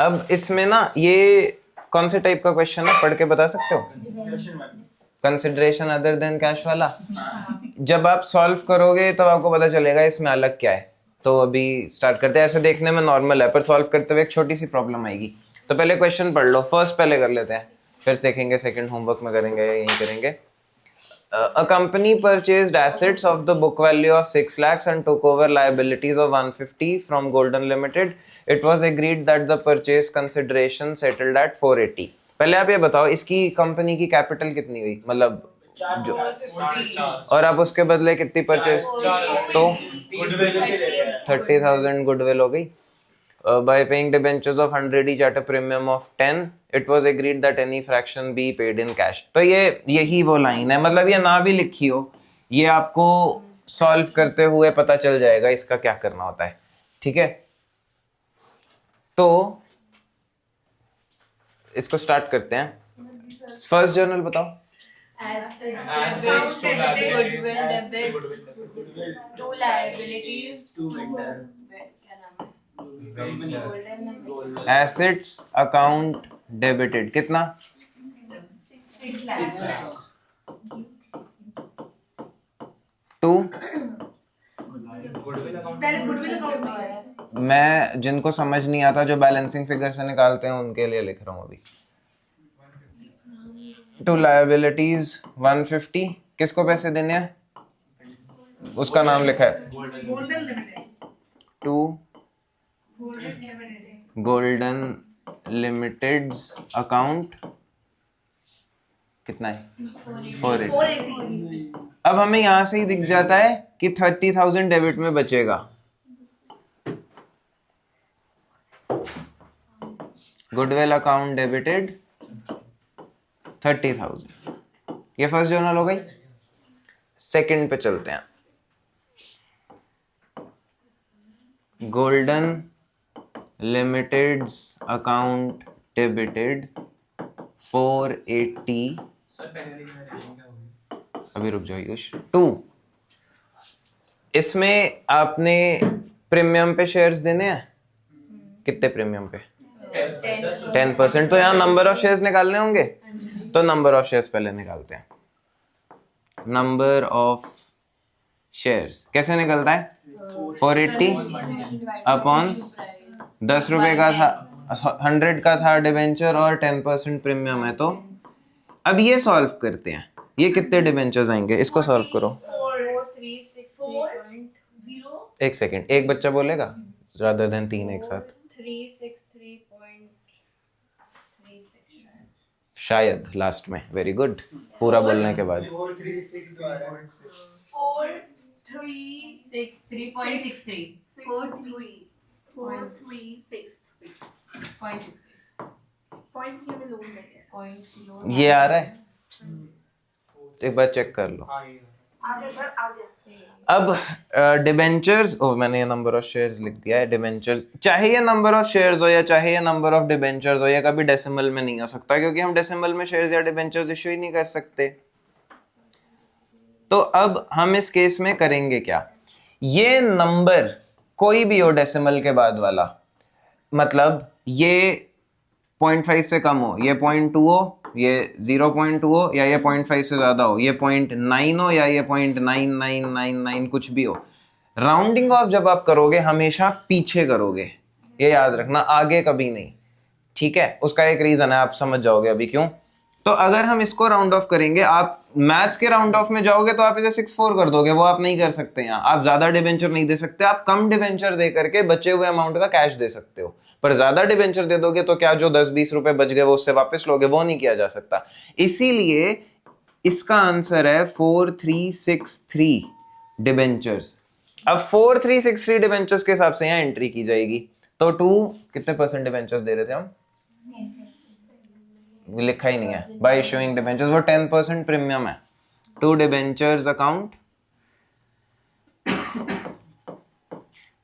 अब इसमें ना ये कौन से टाइप का क्वेश्चन है, पढ़ के बता सकते हो? कंसिडरेशन अदर देन कैश वाला। जब आप सॉल्व करोगे तब आपको पता चलेगा इसमें अलग क्या है। तो अभी स्टार्ट करते हैं। ऐसे देखने में नॉर्मल है पर सॉल्व करते हुए एक छोटी सी प्रॉब्लम आएगी। तो पहले क्वेश्चन पढ़ लो, फर्स्ट पहले कर लेते हैं, फिर देखेंगे सेकंड होमवर्क में करेंगे या यहीं करेंगे। A company purchased assets of the book value of 6 lakhs and took over liabilities of 150 from Golden Limited. It was agreed that the purchase consideration settled at 480. पहले आप ये बताओ इसकी कंपनी की कैपिटल कितनी हुई, मतलब जो, और आप उसके बदले कितनी परचेज, तो 30,000 गुडविल हो गई। By paying debentures of 100 each at a premium of 10, it was agreed that any fraction be paid in cash. तो ये यही वो लाइन है, मतलब ये ना भी लिखी हो, ये आपको सॉल्व करते हुए पता चल जाएगा इसका क्या करना होता है। ठीक है, तो इसको स्टार्ट करते हैं। फर्स्ट जर्नल बताओ। Assets debit, goodwill debit, two liabilities, assets account debited कितना, 6 lakhs. टू, मैं जिनको समझ नहीं आता जो बैलेंसिंग फिगर से निकालते हैं उनके लिए लिख रहा हूं अभी। टू लायबिलिटीज 150, किसको पैसे देने हैं, उसका नाम लिखा है टू गोल्डन लिमिटेड्स अकाउंट, कितना है 480। अब हमें यहां से ही दिख जाता है कि 30,000 डेबिट में बचेगा। गुडविल अकाउंट डेबिटेड 30,000, ये फर्स्ट जर्नल हो गई। सेकंड पे चलते हैं। गोल्डन लिमिटेड्स अकाउंट डेबिटेड 480, अभी रुक जाओ युष, 2। इसमें आपने प्रीमियम पे शेयर्स देने हैं, कितने प्रीमियम पे, 10%। तो यहाँ नंबर ऑफ शेयर्स निकालने होंगे, तो नंबर ऑफ शेयर्स पहले निकालते हैं। नंबर ऑफ शेयर्स कैसे निकलता है, 480 अपॉन 10 रुपए का था, 100 का था डिबेंचर और 10% प्रीमियम है। तो अब ये सॉल्व करते हैं, ये कितने डिबेंचर्स आएंगे, इसको सॉल्व करो। 4363.0. एक सेकेंड, एक बच्चा बोलेगा रादर देन 3 एक साथ। 363.36 शायद लास्ट में, वेरी गुड, पूरा बोलने के बाद। 4363.63. 43.63. ये आ रहा है, एक बार चेक कर लो। अब डिबेंचर्स, मैंने ये नंबर ऑफ शेयर्स लिख दिया है। डिबेंचर्स, चाहे ये नंबर ऑफ शेयर्स हो या चाहे ये नंबर ऑफ डिबेंचर्स हो, ये कभी डेसिमल में नहीं आ सकता क्योंकि हम डेसिमल में शेयर्स या डिबेंचर्स इश्यू ही नहीं कर सकते। तो अब हम इस केस में करेंगे क्या, ये नंबर कोई भी हो डेसिमल के बाद वाला, मतलब ये 0.5 से कम हो, ये 0.2 हो, ये 0.2 हो, या ये 0.5 से ज्यादा हो, ये 0.9 हो, या ये 0.9999 कुछ भी हो। राउंडिंग ऑफ जब आप करोगे हमेशा पीछे करोगे, ये याद रखना, आगे कभी नहीं। ठीक है, उसका एक रीजन है, आप समझ जाओगे अभी क्यों। तो अगर हम इसको राउंड ऑफ करेंगे, आप मैथ्स के राउंड ऑफ में जाओगे तो आप इसे 64 कर दोगे, वो आप नहीं कर सकते। यहाँ आप ज्यादा डिबेंचर नहीं दे सकते, आप कम डिबेंचर दे करके बचे हुए अमाउंट का कैश दे सकते हो, पर ज्यादा डिबेंचर दे दोगे तो क्या जो 10-20 रुपए बच गए वो उससे वापस लोगे, वो नहीं किया जा सकता। इसीलिए इसका आंसर है 4363 डिबेंचर्स। अब 4363 डिबेंचर्स के हिसाब से यहाँ एंट्री की जाएगी। तो 2 कितने परसेंट डिबेंचर्स दे रहे थे हम, लिखा ही नहीं है, बाय इशूइंग डिबेंचर्स, वो 10% प्रीमियम है। 2 डिबेंचर्स अकाउंट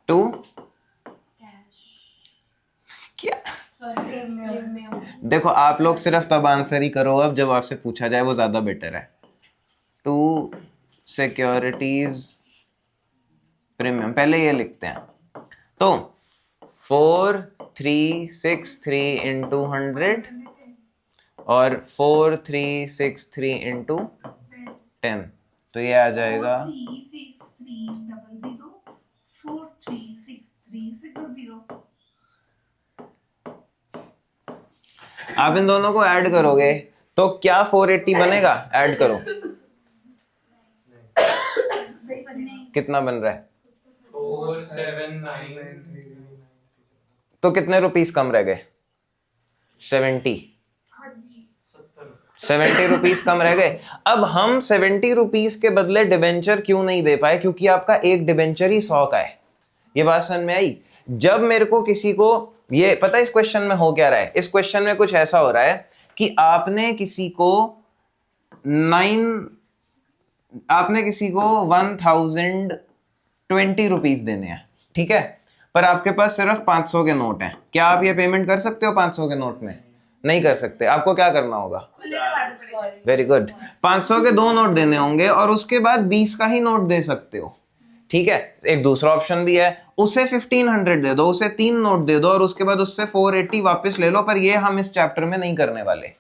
2 क्या, देखो आप लोग सिर्फ तब आंसर ही करो अब जब आपसे पूछा जाए, वो ज्यादा बेटर है। 2 सिक्योरिटीज प्रीमियम, पहले ये लिखते हैं। तो 4363 इंटू 100 और 4363 इंटू 10, तो ये आ जाएगा 436300 आप इन दोनों को ऐड करोगे तो क्या 480 बनेगा? ऐड करो, कितना बन रहा है? 4793 तो कितने रुपीस कम रह गए? 70 रुपीस कम रह गए। अब हम 70 रुपीस के बदले डिबेंचर क्यों नहीं दे पाए? क्योंकि आपका एक डिबेंचर ही 100 का है। ये बात समझ में आई? जब मेरे को किसी को, ये पता है इस क्वेश्चन में हो क्या रहा है? इस क्वेश्चन में कुछ ऐसा हो रहा है कि आपने किसी को 1020 रुपीस देने हैं, ठीक है, पर आपके पास सिर्फ 500 के नोट हैं। क्या आप ये पेमेंट कर सकते हो 500 के नोट में? नहीं कर सकते। आपको क्या करना होगा? वेरी गुड, 500 के 2 नोट देने होंगे और उसके बाद 20 का ही नोट दे सकते हो, ठीक है। एक दूसरा ऑप्शन भी है, उसे 1500 दे दो, उसे 3 नोट दे दो और उसके बाद उससे 480 वापस ले लो, पर ये हम इस चैप्टर में नहीं करने वाले।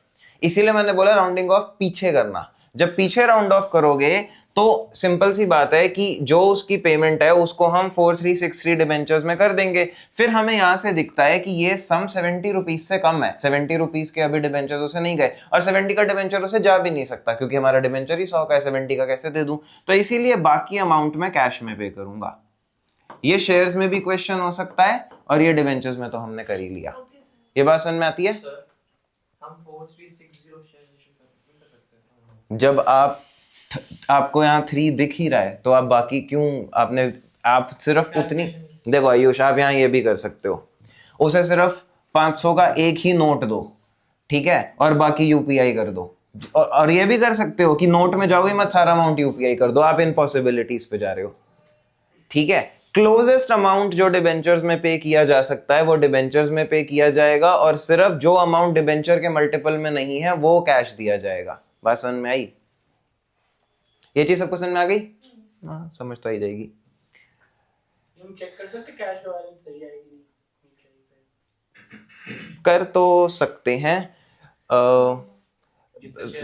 इसीलिए मैंने बोला राउंडिंग ऑफ पीछे करना। जब पीछे राउंड ऑफ करोगे तो सिंपल सी बात है कि जो उसकी पेमेंट है उसको हम 4363 डिबेंचर्स में कर देंगे। फिर हमें यहां से दिखता है कि ये सम 70 रुपीज से कम है। 70 रुपीज के अभी डिबेंचर्स उसे नहीं गए और 70 का डिबेंचर उसे जा भी नहीं सकता क्योंकि हमारा डिबेंचर ही 100 का है, 70 का कैसे दे दूं? तो इसीलिए बाकी अमाउंट में कैश में पे करूंगा। ये शेयर्स में भी क्वेश्चन हो सकता है और ये डिबेंचर्स में तो हमने कर ही लिया। ये बात समझ में आती है? सर हम 4360 शेयर इशू कर सकते हैं। जब आपको यहाँ 3 दिख ही रहा है तो आप बाकी क्यों, आप सिर्फ उतनी, देखो आयुष आप यहाँ ये भी कर सकते हो, उसे सिर्फ 500 का एक ही नोट दो, ठीक है, और बाकी यूपीआई कर दो। और ये भी कर सकते हो कि नोट में जाओगे मत, सारा अमाउंट यूपीआई कर दो। आप इन पॉसिबिलिटीज पे जा रहे हो, ठीक है। क्लोजेस्ट अमाउंट जो डिबेंचर्स में पे किया जा सकता है वो डिबेंचर्स में पे किया जाएगा और सिर्फ जो अमाउंट डिबेंचर के मल्टीपल में नहीं है वो कैश दिया जाएगा। बात समझ में आई? ये चीज सबको समझ में आ गई? हाँ, समझ तो आई जाएगी। हम चेक कर सकते कैश का बैलेंस सही है कि नहीं? कर तो सकते हैं।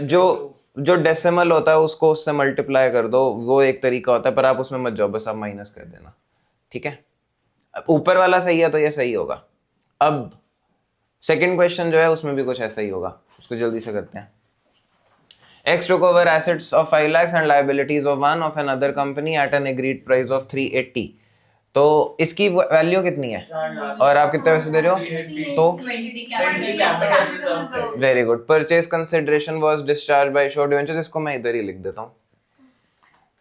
जो डेसिमल होता है उसको उससे मल्टीप्लाई कर दो, वो एक तरीका होता है, पर आप उसमें मत जाओ, बस आप माइनस कर देना, ठीक है। ऊपर वाला सही है तो ये सही होगा। अब सेकंड क्वेश्चन जो है उसमें भी कुछ ऐसा ही होगा, उसको जल्दी से करते हैं। X took over assets of 5 lakhs and liabilities of one of another company at an agreed price of 380। तो इसकी वैल्यू कितनी है और आप कितने पैसे दे रहे हो? तो 20 very good. Purchase consideration was discharge by short debentures, इसको मैं इधर ही लिख देता हूँ।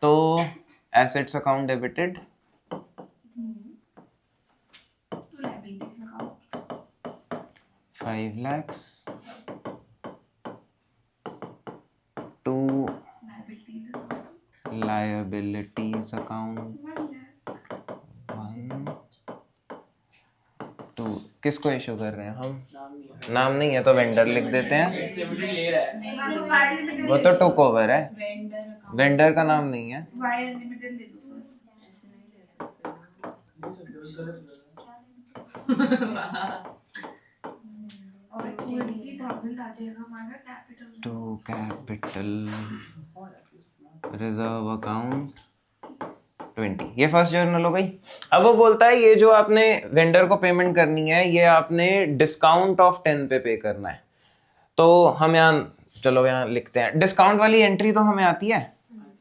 तो assets account debited 5 lakhs to liabilities account 1 to, किसको इशू कर रहे हैं हम? नाम नहीं है तो वेंडर लिख देते हैं, ले रहा है। वो तो टुक ओवर है, वेंडर का नाम नहीं है। टू कैपिटल रिजर्व अकाउंट 20, ये फर्स्ट जर्नल हो गई। अब वो बोलता है ये जो आपने वेंडर को पेमेंट करनी है ये आपने डिस्काउंट ऑफ 10 पे करना है। तो हम यहाँ, चलो यहाँ लिखते हैं, डिस्काउंट वाली एंट्री तो हमें आती है,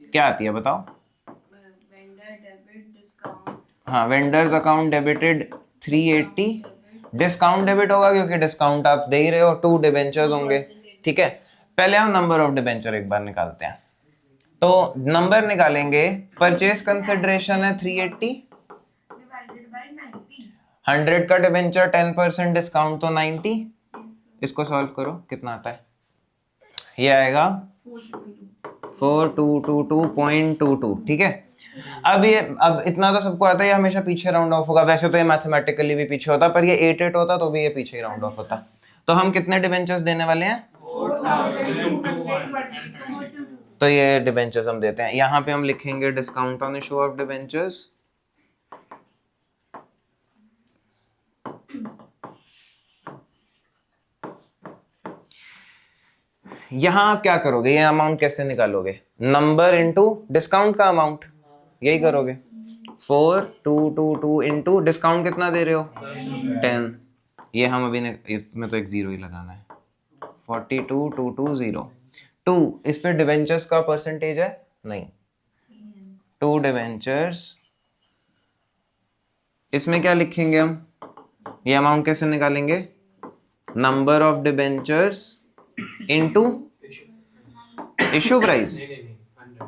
क्या आती है बताओ? हाँ, vendors account debited 380, discount debit होगा क्योंकि डिस्काउंट आप दे ही रहे हो, 2 डिबेंचर्स होंगे, ठीक है। पहले हम नंबर ऑफ डिबेंचर एक बार निकालते हैं, तो नंबर निकालेंगे। परचेज कंसिडरेशन है 380, 100 का डिबेंचर 10% डिस्काउंट तो 90, इसको सॉल्व करो कितना आता है? ये आएगा 4222.22, ठीक है। अब इतना तो सबको आता है, ये हमेशा पीछे राउंड ऑफ होगा। वैसे तो ये मैथमेटिकली भी पीछे होता, पर ये 88 होता तो भी ये पीछे ही राउंड ऑफ होता। तो हम कितने डिबेंचर्स देने वाले हैं? 4221। तो ये डिबेंचर्स हम देते हैं। यहाँ पे हम लिखेंगे discount on issue of debentures यहां आप क्या करोगे, ये अमाउंट कैसे निकालोगे, नंबर इनटू डिस्काउंट का अमाउंट, यही करोगे। 4222 इनटू डिस्काउंट कितना दे रहे हो 10, ये हम अभी ने इसमें तो एक जीरो ही लगाना है। 42220 2 इस पे डिवेंचर्स का परसेंटेज है नहीं, 2 डिवेंचर्स, इसमें क्या लिखेंगे हम, ये अमाउंट कैसे निकालेंगे, number of debentures into issue price. नहीं 100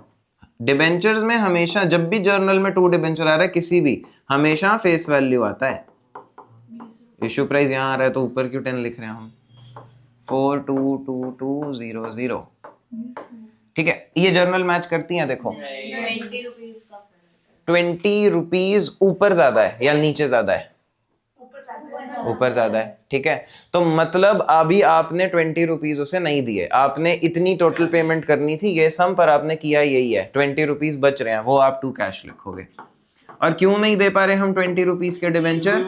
डिबेंचर्स में हमेशा जब भी जर्नल में 2 डिबेंचर आ रहा है किसी भी, हमेशा फेस वैल्यू आता है, इशू प्राइस यहाँ आ रहा है तो ऊपर क्यों 10 लिख रहे हैं हम, 422200। ठीक है, ये जर्नल मैच करती हैं, देखो 20 रुपीज का 20 रुपीज ऊपर ज्यादा है या नीचे ज्यादा है, ऊपर ज्यादा है। ठीक है, तो मतलब अभी आपने 20 रुपीज उसे नहीं दिए, आपने इतनी टोटल पेमेंट करनी थी ये सम, पर आपने किया यही है, 20 रुपीज बच रहे हैं, वो आप टू कैश लिखोगे। और क्यों नहीं दे पा रहे हम 20 रुपीज के डिबेंचर,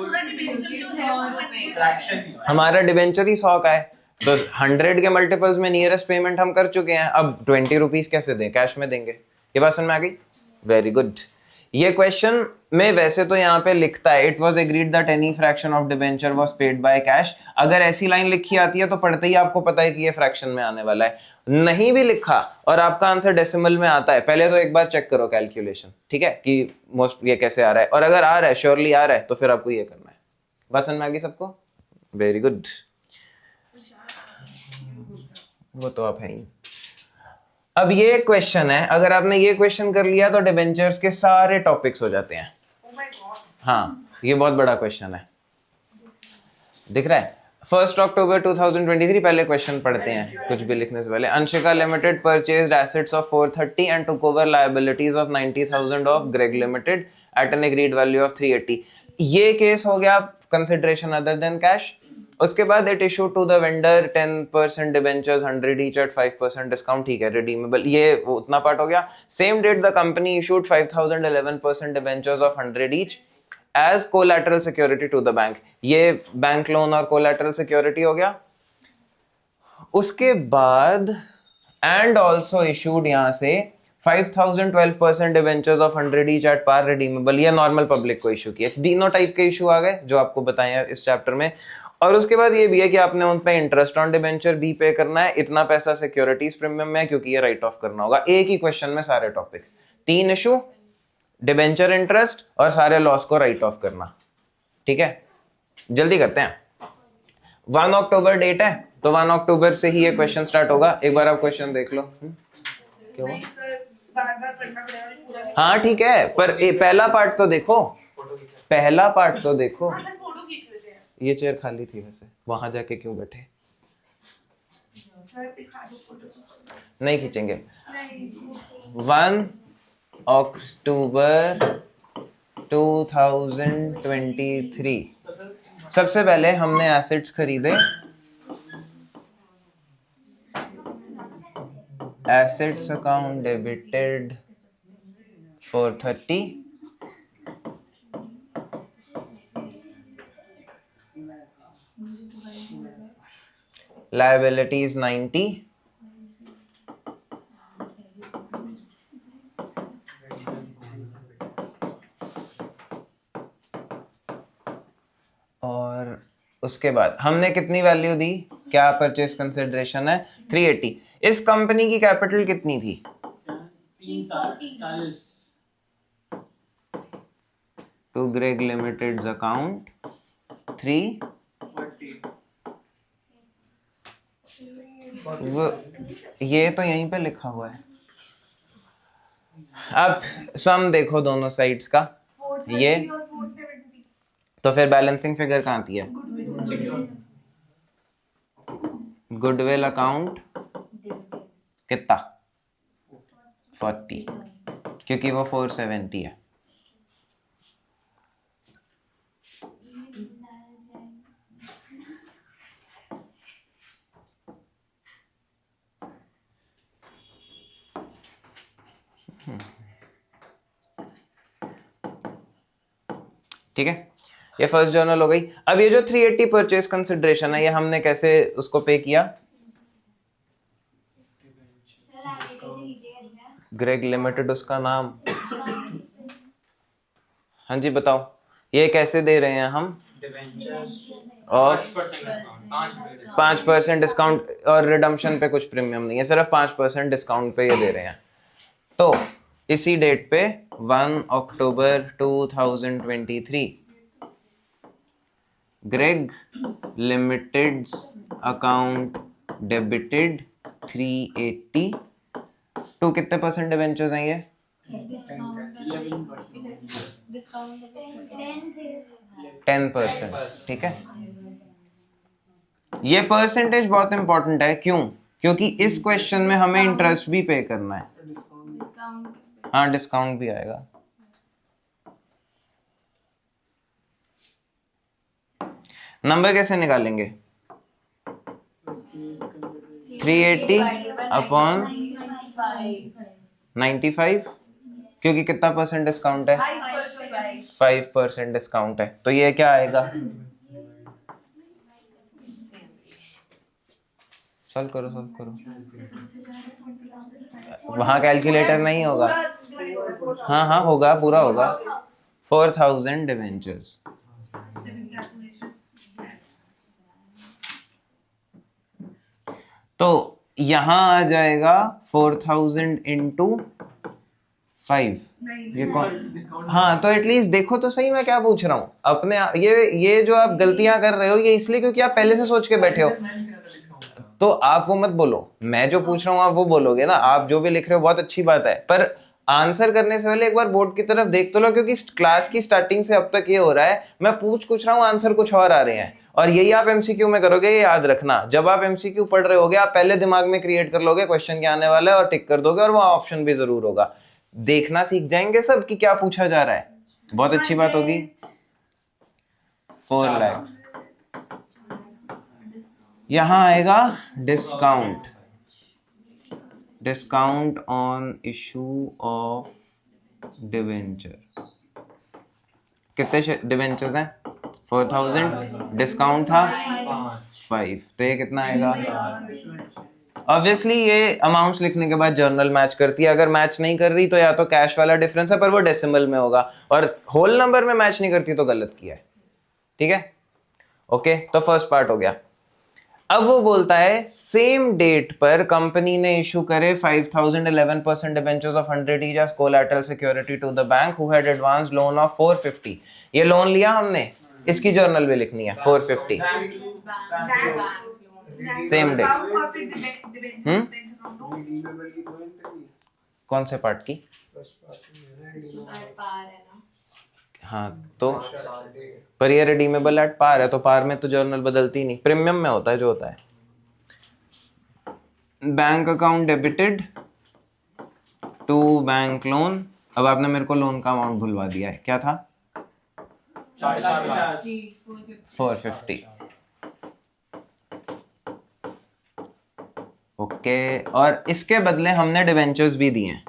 हमारा डिबेंचर ही 100 का है, तो 100 के मल्टीपल्स में नियरेस्ट पेमेंट हम कर चुके हैं, अब 20 रुपीज कैसे दें, कैश में देंगे। ये बात समझ में आ गई, वेरी गुड। ये क्वेश्चन में वैसे तो यहाँ पे लिखता है it was agreed that any fraction of debenture was paid by cash, अगर ऐसी लाइन लिखी आती है तो पढ़ते ही आपको पता है कि ये फ्रैक्शन में आने वाला है। नहीं भी लिखा और आपका आंसर डेसिमल में आता है, पहले तो एक बार चेक करो कैलकुलेशन, ठीक है, कि मोस्ट ये कैसे आ रहा है, और अगर आ रहा है, श्योरली आ रहा है, तो फिर आपको ये करना है। बस समझ में आ गई सबको, वेरी गुड, वो तो आप है ही। अब ये क्वेश्चन है, अगर आपने ये क्वेश्चन कर लिया तो डिबेंचर्स के सारे टॉपिक्स हो जाते हैं। हाँ, ये बहुत बड़ा क्वेश्चन है, दिख रहा है। 1 अक्टूबर 2023, पहले क्वेश्चन पढ़ते हैं कुछ भी लिखने से पहले। Anshika limited purchased assets of 430 and took over liabilities of 90,000 of Greg limited at an agreed value of 380। ये केस हो गया कंसिडरेशन अदर देन कैश। उसके बाद it issue to the vendor 10% debentures 100 each at 5% discount, ठीक है, redeemable, ये उतना part हो गया। Same date the company issued 5,000 11% debentures of 100 each as collateral security to the bank, ये बैंक लोन और कोलैटरल सिक्योरिटी हो गया। उसके बाद एंड ऑल्सो इशूड यहां से 5,000 12% debentures of 100 each at par redeemable, ये नॉर्मल पब्लिक को इशू किया। तीनों टाइप के इशू आ गए जो आपको बताए हैं इस चैप्टर में। और उसके बाद ये भी है कि आपने उन पे इंटरेस्ट ऑन डिबेंचर भी पे करना है, इतना पैसा सिक्योरिटीज प्रीमियम में, क्योंकि ये राइट ऑफ करना होगा। एक ही क्वेश्चन में सारे टॉपिक, 3 इशू, डिबेंचर इंटरेस्ट और सारे लॉस को राइट ऑफ करना। ठीक है, जल्दी करते हैं। 1 अक्टूबर डेट है, तो 1 अक्टूबर से ही ये क्वेश्चन स्टार्ट होगा। एक बार आप क्वेश्चन देख लो। क्यों? हाँ ठीक है, पर पहला पार्ट तो देखो, पहला पार्ट तो देखो। ये चेयर खाली थी वैसे, वहां जाके क्यों बैठे, नहीं खींचेंगे। 1 अक्टूबर 2023, सबसे पहले हमने एसेट्स खरीदे, एसेट्स अकाउंट डेबिटेड 430, liabilities 90, और उसके बाद हमने कितनी वैल्यू दी, क्या परचेज कंसिडरेशन है 380। इस कंपनी की कैपिटल कितनी थी, 340 टू ग्रेग लिमिटेड अकाउंट 340। ये तो यहीं पे लिखा हुआ है। अब सम देखो दोनों साइड्स का, ये तो फिर बैलेंसिंग फिगर कहाँ आती है, गुडविल अकाउंट कितना 40, क्योंकि वो 470 है। ठीक है, ये फर्स्ट जर्नल हो गई। अब ये जो 380 परचेज कंसिडरेशन है, ये हमने कैसे उसको पे किया, ग्रेग लिमिटेड उसका नाम। हाँ जी बताओ, ये कैसे दे रहे हैं हम? डिवेंचर्स ऑफ 5% 5% डिस्काउंट, और रिडम्पशन पे कुछ प्रीमियम नहीं है, सिर्फ 5% डिस्काउंट पे ये दे रहे हैं। तो इसी डेट पे 1 October 2023 Greg limited's account debited 380 to कितने परसेंट डिवेंचर्स हैं ये? डिस्काउंट 10%। ठीक है, ये परसेंटेज बहुत इंपॉर्टेंट है। क्यों? क्योंकि इस क्वेश्चन में हमें इंटरेस्ट भी पे करना है। डिस्काउंट हाँ, डिस्काउंट भी आएगा। नंबर कैसे निकालेंगे? 380 अपॉन 95, क्योंकि कितना परसेंट डिस्काउंट है? 5% डिस्काउंट है, तो ये क्या आएगा? सॉल्व करो, सॉल्व करो। वहां कैलकुलेटर नहीं होगा। हाँ हाँ होगा, पूरा होगा। 4000 डिवेंचर्स। तो यहां आ जाएगा 4000 इंटू 5। ये कौन? हाँ, तो एटलीस्ट देखो तो सही मैं क्या पूछ रहा हूँ। अपने ये जो आप गलतियां कर रहे हो, ये इसलिए क्योंकि आप पहले से सोच के बैठे हो। तो आप वो मत बोलो, मैं जो पूछ रहा हूँ आप वो बोलोगे ना। आप जो भी लिख रहे हो बहुत अच्छी बात है, पर आंसर करने से पहले एक बार बोर्ड की तरफ देख तो लो, क्योंकि क्लास की स्टार्टिंग से अब तक ये हो रहा है, मैं पूछ कुछ रहा हूँ, आंसर कुछ और आ रहे हैं। और यही आप एमसीक्यू में करोगे, ये याद रखना। जब आप एमसीक्यू पढ़ रहे होगे, आप पहले दिमाग में क्रिएट कर लोगे क्वेश्चन क्या आने वाला है और टिक कर दोगे, और वहां ऑप्शन भी जरूर होगा। देखना सीख जाएंगे सब कि क्या पूछा जा रहा है, बहुत अच्छी बात होगी। 4 लाख। यहां आएगा discount, discount on issue of debenture. कितने डिवेंचर्स हैं? 4000, डिस्काउंट था 5, तो ये कितना आएगा? ऑब्वियसली ये अमाउंट्स लिखने के बाद जर्नल मैच करती है। अगर मैच नहीं कर रही तो या तो कैश वाला डिफरेंस है, पर वो डेसिमल में होगा, और होल नंबर में मैच नहीं करती तो गलत किया है। ठीक है, ओके। तो फर्स्ट पार्ट हो गया। अब वो बोलता है सेम डेट पर कंपनी ने इशू करे 5000 11% debentures of 100 each as collateral security to the bank who had advanced loan of 450। ये लोन लिया हमने, इसकी जर्नल भी लिखनी है 450 सेम डे। कौन से पार्ट की? पार है ना। हाँ, तो पर ये रिडीमेबल एट पार है, तो पार में तो जर्नल बदलती नहीं, प्रीमियम में होता है जो होता है। Bank account debited to bank loan. अब आपने मेरे को लोन का अमाउंट भुलवा दिया है, क्या था? 450। ओके, और इसके बदले हमने डिवेंचर्स भी दिए हैं,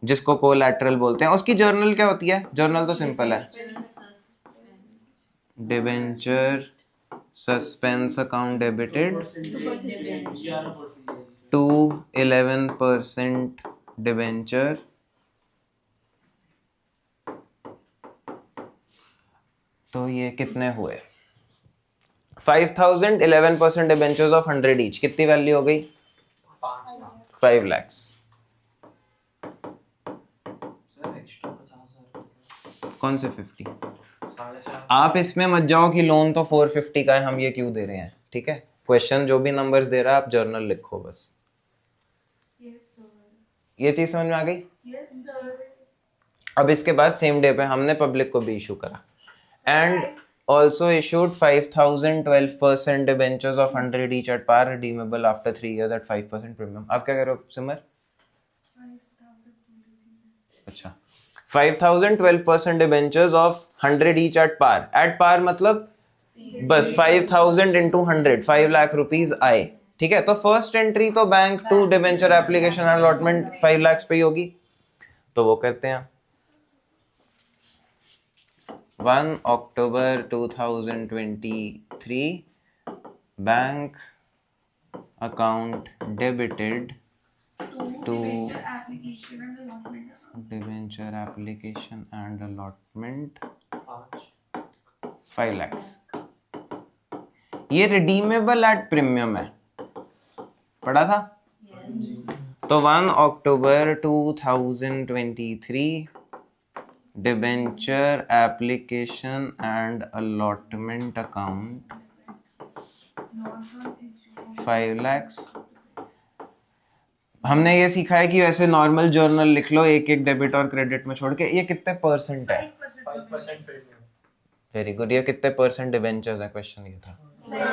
जिसको कोलैटरल बोलते हैं। उसकी जर्नल क्या होती है? जर्नल तो सिंपल है, debenture suspense account debited to 11% debenture तो ये कितने हुए? 5000 11% डिवेंचर्स ऑफ 100 ईच, कितनी वैल्यू हो गई? 5 लाख। कौन से 50? आप इसमें मत जाओ कि लोन तो 450 का है, हम ये क्यों दे रहे हैं। ठीक है, क्वेश्चन जो भी नंबर्स दे रहा है आप जर्नल लिखो बस। ये चीज समझ में आ गई? अब इसके बाद सेम डे पे हमने पब्लिक को भी इशू करा, and also issued 5000 12% debentures of 100 each at par redeemable after 3 years at 5% premium। आप क्या कह रहे हो सिमर? अच्छा, 5000 12% debentures of 100 each at par। at par मतलब बस 5000 into 100, 5 लाख रुपीस आए। ठीक है, तो फर्स्ट एंट्री तो bank to debenture application allotment 5 lakh पे ही होगी, तो वो करते हैं। 1 October 2023 bank account debited to debenture application and allotment 5 5 lakhs। ये रिडीमेबल एट प्रीमियम है, पढ़ा था। तो 1 October 2023 debenture application and allotment account 5 lakhs। हमने ये सीखा है कि वैसे नॉर्मल जर्नल लिख लो एक एक डेबिट और क्रेडिट में छोड़ के। ये कितने परसेंट है? 5% प्रीमियम। Very good. ये कितने परसेंट डिबेंचर्स है? क्वेश्चन ये था।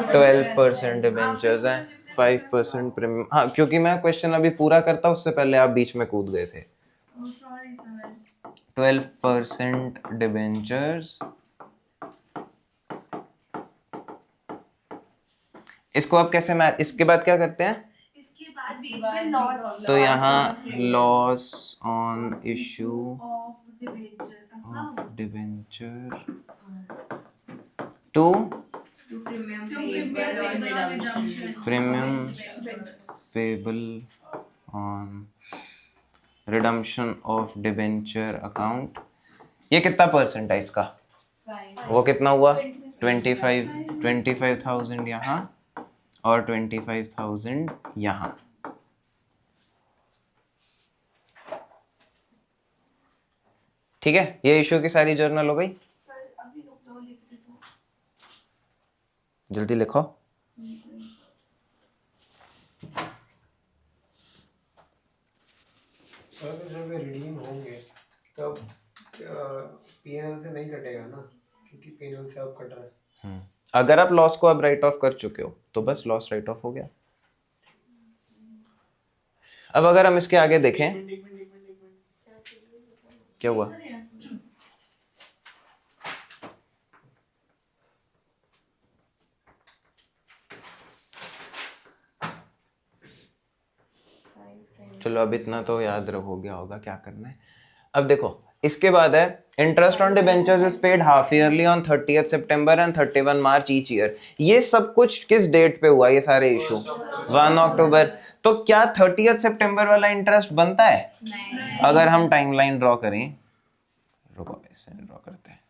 12% डिबेंचर्स हैं, 5% प्रीमियम। हाँ, क्योंकि मैं क्वेश्चन अभी पूरा करता उससे पहले आप बीच में कूद गए थे। 12% डिबेंचर्स। इसको अब कैसे मैं इसके बाद क्या करते हैं? इसके बाद बीच में लॉस तो यहाँ loss on issue of debenture to premium payable on redemption of debenture account. ये कितना परसेंट है इसका? वो कितना हुआ? 25,000 यहाँ और 25,000 यहाँ। ठीक है, ये इशू की सारी जर्नल हो गई। जल्दी लिखो। सर जब ये रिडीम होंगे तब पीएनएल से नहीं कटेगा ना, क्योंकि पीएनएल से अब कट रहा है। अगर आप लॉस को अब राइट ऑफ कर चुके हो तो बस लॉस राइट ऑफ हो गया। अब अगर हम इसके आगे देखें, क्या हुआ? चलो अब इतना तो याद हो गया होगा क्या करना है। अब देखो इसके बाद है interest on debentures is paid half yearly on 30th September and 31 March each year. ये सब कुछ किस डेट पे हुआ? ये सारे इशू 1 अक्टूबर। तो क्या 30th सितंबर वाला इंटरेस्ट बनता है? नहीं। अगर हम टाइमलाइन ड्रॉ करें, रुको इससे ड्रॉ करते हैं।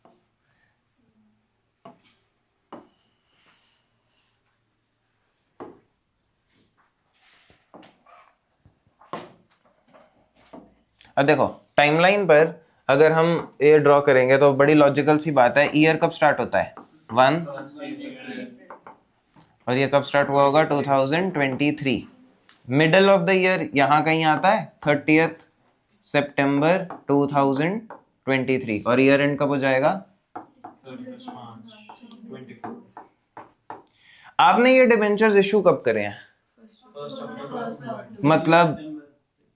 अब देखो टाइमलाइन पर अगर हम ये ड्रॉ करेंगे तो बड़ी लॉजिकल सी बात है। ईयर कब स्टार्ट होता है? 1। और ये कब स्टार्ट हुआ होगा? 2023। मिडल ऑफ द ईयर यहाँ कहीं आता है 30th सितंबर 2023। और ईयर एंड कब हो जाएगा? आपने ये डिबेंचर्स इशू कब करे हैं? मतलब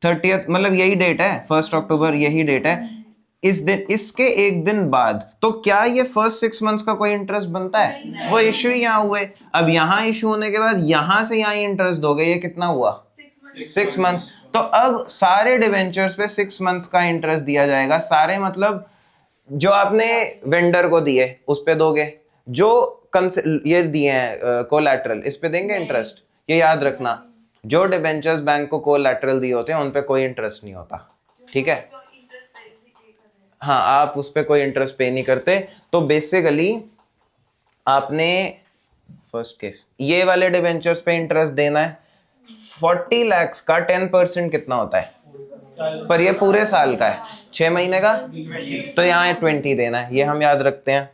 30th, मतलब यही डेट है 1 अक्टूबर, यही डेट है। इस दिन इसके एक दिन बाद तो क्या ये फर्स्ट 6 मंथ्स का कोई इंटरेस्ट बनता है? वो इशू ही यहाँ हुए। अब यहाँ इशू होने के बाद यहाँ से यहाँ इंटरेस्ट दोगे, ये कितना हुआ? 6 मंथ्स। तो अब सारे डिवेंचर्स पे 6 मंथ्स का इंटरेस्ट दिया जाएगा। सारे मतलब जो आपने वेंडर को दिए उस पे दोगे, जो ये दिए हैं कोलैटरल इस पे देंगे इंटरेस्ट। ये याद रखना, जो डिबेंचर्स बैंक को कोलैटरल दिए होते हैं उन पे कोई इंटरेस्ट नहीं होता। ठीक है, हाँ, आप उस पे कोई इंटरेस्ट पे नहीं करते। तो बेसिकली आपने फर्स्ट केस ये वाले डिबेंचर्स पे इंटरेस्ट देना है। 40 lakhs का 10% कितना होता है? पर ये पूरे साल का है, 6 महीने का, तो यहाँ 20 देना है। ये हम याद रखते हैं।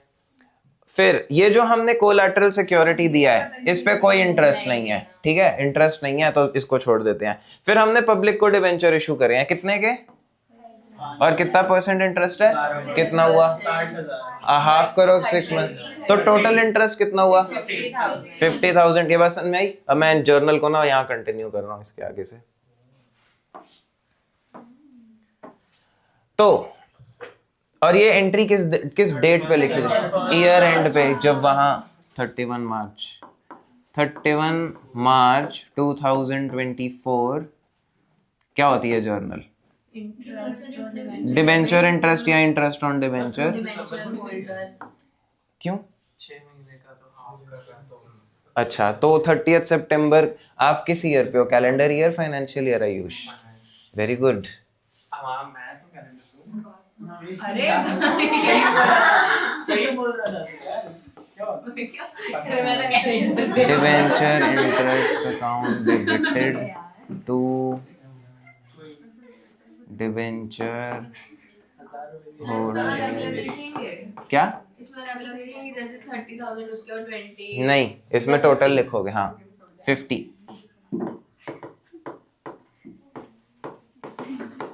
फिर ये जो हमने कोलैटरल सिक्योरिटी दिया है इस पे कोई इंटरेस्ट नहीं है। ठीक है, इंटरेस्ट नहीं है तो इसको छोड़ देते हैं। फिर हमने पब्लिक को डिबेंचर इशू करे हैं, कितने के और कितना परसेंट इंटरेस्ट है? कितना हुआ? हाफ करो 6 मंथ, तो टोटल इंटरेस्ट कितना हुआ? 50,000। ये बात समझ में आई? अब मैं जर्नल को ना यहाँ कंटिन्यू कर रहा हूँ इसके आगे से। तो और ये एंट्री किस डेट पे लिखी है? ईयर एंड पे, जब वहां 31 मार्च 2024 क्या होती है जर्नल? डिबेंचर इंटरेस्ट या इंटरेस्ट ऑन डिबेंचर? क्यों? 6 महीने का तो हाफ कर रहा है तो। अच्छा, तो 30th सितंबर आप किस ईयर पे हो? Calendar year, financial year? Ayush, very good. मैं तो कैलेंडर अरे सही बोल रहा था यार। Debenture interest account debited to debenture क्या इसमें अलग अलग लिखेंगे, जैसे 30,000 उसके और 20 नहीं, इसमें टोटल लिखोगे। हाँ 50।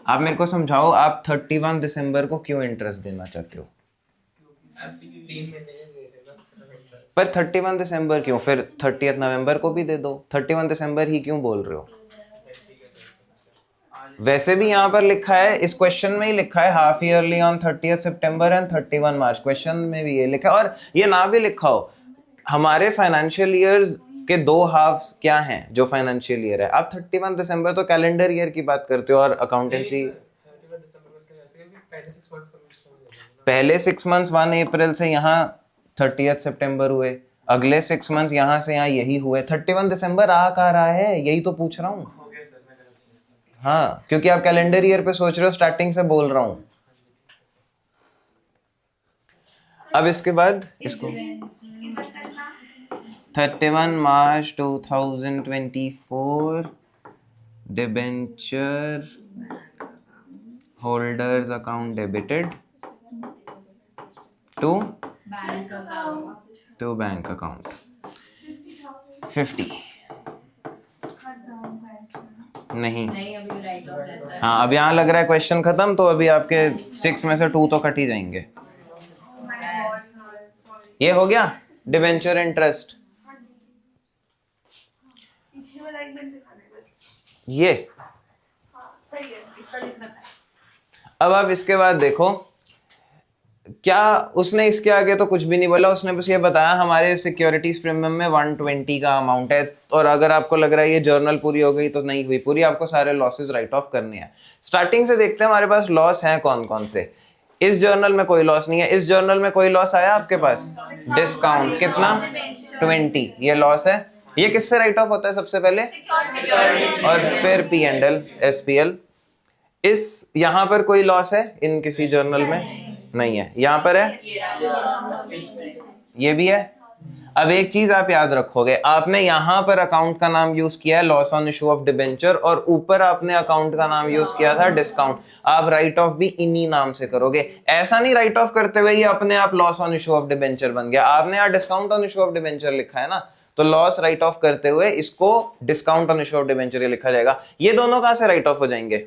आप मेरे को समझाओ, आप 31 दिसंबर को क्यों इंटरेस्ट देना चाहते हो? 3 महीने दे देगा। पर 31 दिसंबर क्यों? फिर 30 नवंबर को भी दे दो। 31 दिसंबर ही क्यों बोल रहे हो? वैसे भी यहाँ पर लिखा है, इस क्वेश्चन में ही लिखा है half yearly on 30 September and 31 March. Question में भी ये लिखा है, और ये ना भी लिखा हो, हमारे फाइनेंशियल ईयर्स के 2 हाफ क्या हैं जो फाइनेंशियल ईयर है। आप 31 दिसंबर तो कैलेंडर ईयर की बात करते हो, और अकाउंटेंसी पहले 6 मंथ्स 1 अप्रैल से यहाँ 30 सितंबर हुए, अगले 6 मंथ्स यहाँ से यहाँ यही हुए। 31 दिसंबर आ कहाँ रहा है, यही तो पूछ रहा हूँ। हाँ, क्योंकि आप कैलेंडर ईयर पे सोच रहे हो, स्टार्टिंग से बोल रहा हूँ। अब इसके बाद इसको 31 March 2024 debenture holders account debited to bank account bank account 50। नहीं, अभी राइट ऑफ रहता है। हाँ अब यहाँ लग रहा है क्वेश्चन खत्म, तो अभी आपके 6 में से 2 तो कट ही जाएंगे। ये हो गया डिबेंचर इंटरेस्ट। ये अब आप इसके बाद देखो, क्या उसने इसके आगे तो कुछ भी नहीं बोला, उसने बस ये बताया हमारे सिक्योरिटीज प्रीमियम में 120 का अमाउंट है, और अगर आपको लग रहा है ये जर्नल पूरी हो गई, तो नहीं हुई पूरी, आपको सारे लॉसेस राइट ऑफ करने हैं। स्टार्टिंग से देखते हैं हमारे पास लॉस हैं कौन कौन से। इस जर्नल में कोई लॉस नहीं है। इस जर्नल में कोई लॉस आया आपके पास? डिस्काउंट कितना? 20, ये लॉस है। ये किससे राइट ऑफ होता है सबसे पहले? और फिर P&L SPL। इस यहाँ पर कोई लॉस है इन किसी जर्नल में? नहीं है। यहाँ पर है, ये भी है। अब एक चीज आप याद रखोगे, आपने यहाँ पर अकाउंट का नाम यूज किया है loss on issue of debenture, और ऊपर आपने अकाउंट का नाम यूज किया था डिस्काउंट। आप राइट ऑफ भी इन्हीं नाम से करोगे। ऐसा नहीं राइट ऑफ करते हुए ये अपने आप loss on issue of debenture बन गया। आपने यहाँ discount on issue of debenture लिखा है ना, तो लॉस राइट ऑफ करते हुए इसको discount on issue of debenture लिखा जाएगा। ये दोनों कहां से राइट ऑफ हो जाएंगे?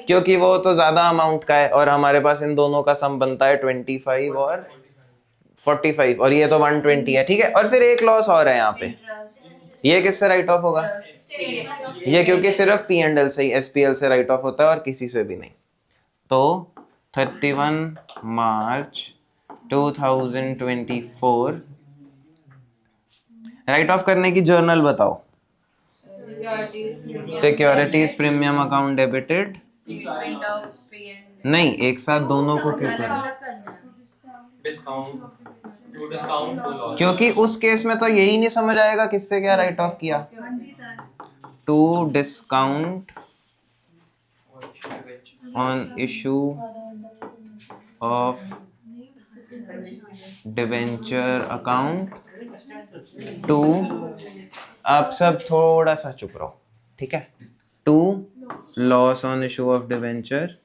क्योंकि वो तो ज्यादा अमाउंट का है, और हमारे पास इन दोनों का सम बनता है 25 और 45, और ये तो 120 है। ठीक है, और फिर एक लॉस और है यहाँ पे, ये किससे राइट ऑफ होगा? ये क्योंकि सिर्फ P&L से ही, SPL से राइट ऑफ होता है और किसी से भी नहीं। तो 31 मार्च 2024 राइट ऑफ करने की जर्नल बताओ। सिक्योरिटीज प्रीमियम अकाउंट डेबिटेड, नहीं एक साथ दोनों को क्यों करना? क्योंकि उस केस में तो यही नहीं समझ आएगा किससे क्या राइट ऑफ किया। To discount on issue of debenture account to, आप सब थोड़ा सा चुप रहो, ठीक है। To loss on issue of debenture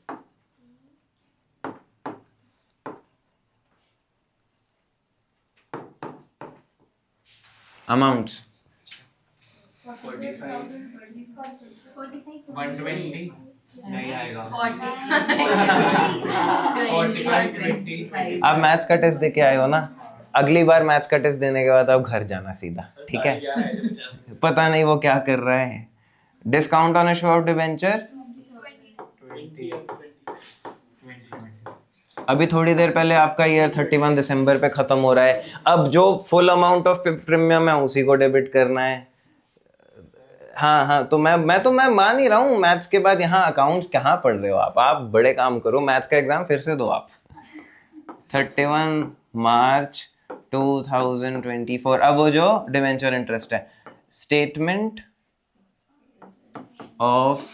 amounts 120 नहीं आएगा। 45 आप मैथ्स का टेस्ट दे के आए हो ना, अगली बार मैथ्स का टेस्ट देने के बाद आप घर जाना सीधा, ठीक है। पता नहीं वो क्या कर रहा है। Discount on issue of debenture, अभी थोड़ी देर पहले आपका ईयर 31 दिसंबर पे खत्म हो रहा है। अब जो फुल अमाउंट ऑफ प्रीमियम है उसी को डेबिट करना है। हाँ, तो मैं मान ही रहा हूँ, मैथ्स के बाद यहाँ अकाउंट्स कहाँ पढ़ रहे हो आप बड़े काम करो, मैथ्स का एग्जाम फिर से दो आप। 31 मार्च 2024, अब वो जो डिवेंचर इंटरेस्ट है, statement of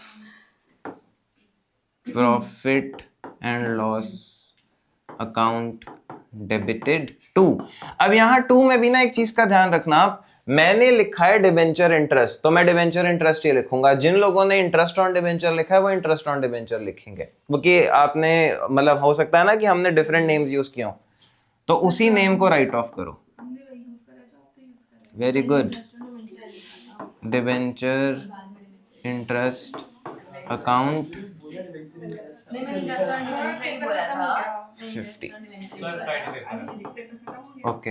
profit and loss account debited to. अब यहाँ टू में भी ना एक चीज का ध्यान रखना आप, मैंने लिखा है डिबेंचर इंटरेस्ट, तो मैं डिबेंचर इंटरेस्ट ही लिखूंगा। जिन लोगों ने इंटरेस्ट ऑन डिबेंचर लिखा है वो इंटरेस्ट ऑन डिबेंचर लिखेंगे, क्योंकि आपने मतलब हो सकता है ना कि हमने डिफरेंट नेम्स यूज किए हों, तो उसी नेम को राइट ऑफ करो। Very good. Debenture interest account नहीं, मैंने इंटरेस्ट ऑन डिबेंचर ही बोला था। 50। ओके